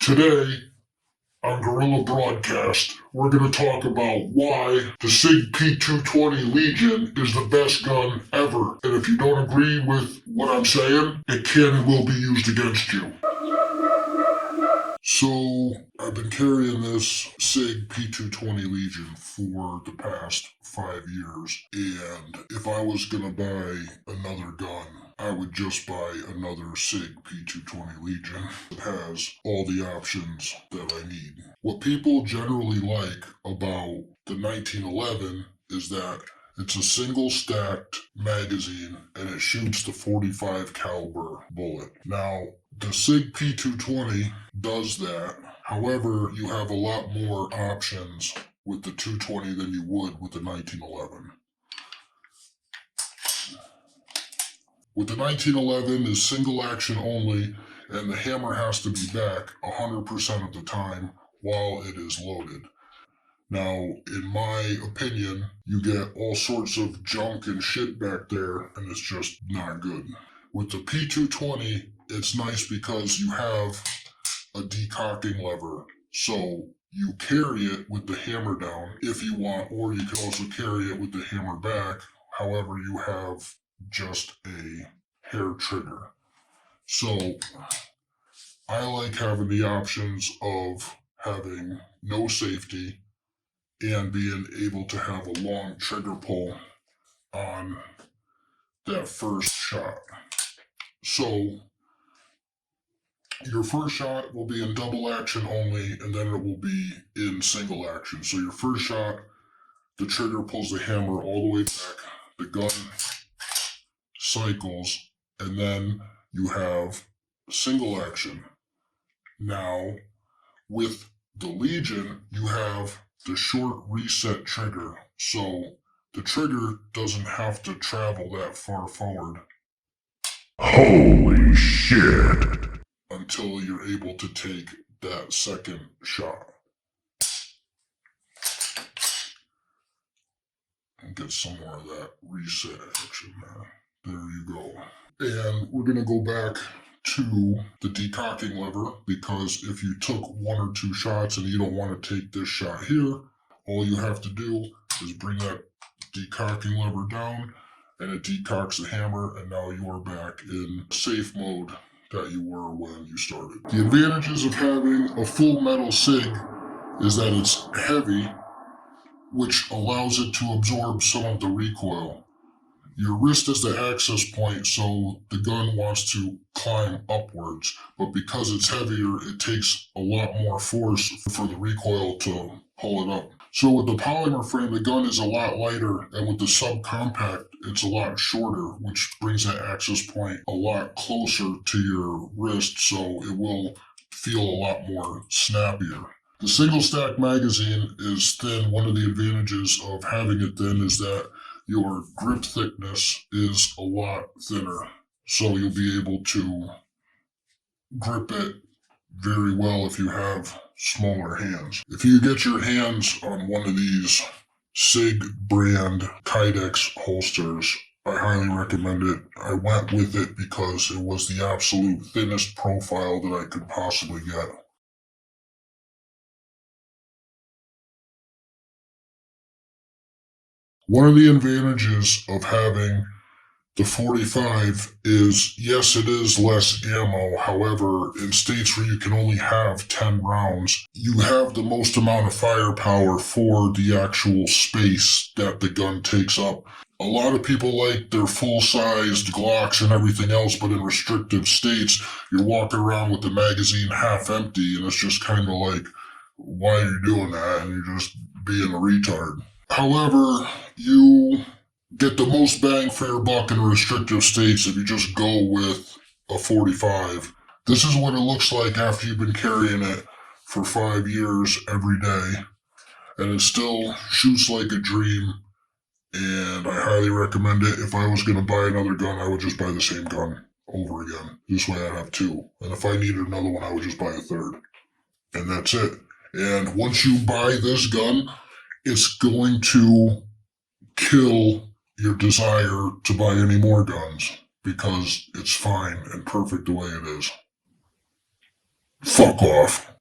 Today, on Guerrilla Broadcast, we're going to talk about why the Sig P220 Legion is the best gun ever. And if you don't agree with what I'm saying, it can and will be used against you. So, I've been carrying this Sig P220 Legion for the past 5 years, and if I was going to buy another gun, I would just buy another Sig P220 Legion. It has all the options that I need. What people generally like about the 1911 is that it's a single stacked magazine and it shoots the .45 caliber bullet. Now, the Sig P220 does that. However, you have a lot more options with the 220 than you would with the 1911. With the 1911 is single action only, and the hammer has to be back 100% of the time while it is loaded. Now, in my opinion, you get all sorts of junk and shit back there, and it's just not good. With the P220, it's nice because you have a decocking lever, so you carry it with the hammer down if you want, or you can also carry it with the hammer back. However, you have just a hair trigger. So I like having the options of having no safety and being able to have a long trigger pull on that first shot. So your first shot will be in double action only, and then it will be in single action. So your first shot, the trigger pulls the hammer all the way back, the gun cycles, and then you have single action. Now, with the Legion, you have the short reset trigger, so the trigger doesn't have to travel that far forward. Holy shit! Until you're able to take that second shot. And get some more of that reset action there. There you go. And we're going to go back to the decocking lever, because if you took 1 or 2 shots and you don't want to take this shot here, all you have to do is bring that decocking lever down and it decocks the hammer, and now you are back in safe mode that you were when you started. The advantages of having a full metal Sig is that it's heavy, which allows it to absorb some of the recoil. Your wrist is the access point, so the gun wants to climb upwards, but because it's heavier, it takes a lot more force for the recoil to pull it up. So with the polymer frame, the gun is a lot lighter, and with the subcompact, it's a lot shorter, which brings that access point a lot closer to your wrist, so it will feel a lot more snappier. The single stack magazine is thin. One of the advantages of having it thin is that your grip thickness is a lot thinner, so you'll be able to grip it very well if you have smaller hands. If you get your hands on one of these Sig brand Kydex holsters, I highly recommend it. I went with it because it was the absolute thinnest profile that I could possibly get. One of the advantages of having the .45 is, yes, it is less ammo. However, in states where you can only have 10 rounds, you have the most amount of firepower for the actual space that the gun takes up. A lot of people like their full-sized Glocks and everything else, but in restrictive states, you're walking around with the magazine half empty, and it's just kind of like, why are you doing that? And you're just being a retard. However, you get the most bang for your buck in restrictive states if you just go with a .45. This is what it looks like after you've been carrying it for 5 years every day, and it still shoots like a dream, and I highly recommend it. If I was going to buy another gun, I would just buy the same gun over again. This way I'd have 2, and if I needed another one, I would just buy a third, and that's it. And once you buy this gun, it's going to kill your desire to buy any more guns, because it's fine and perfect the way it is. Fuck off.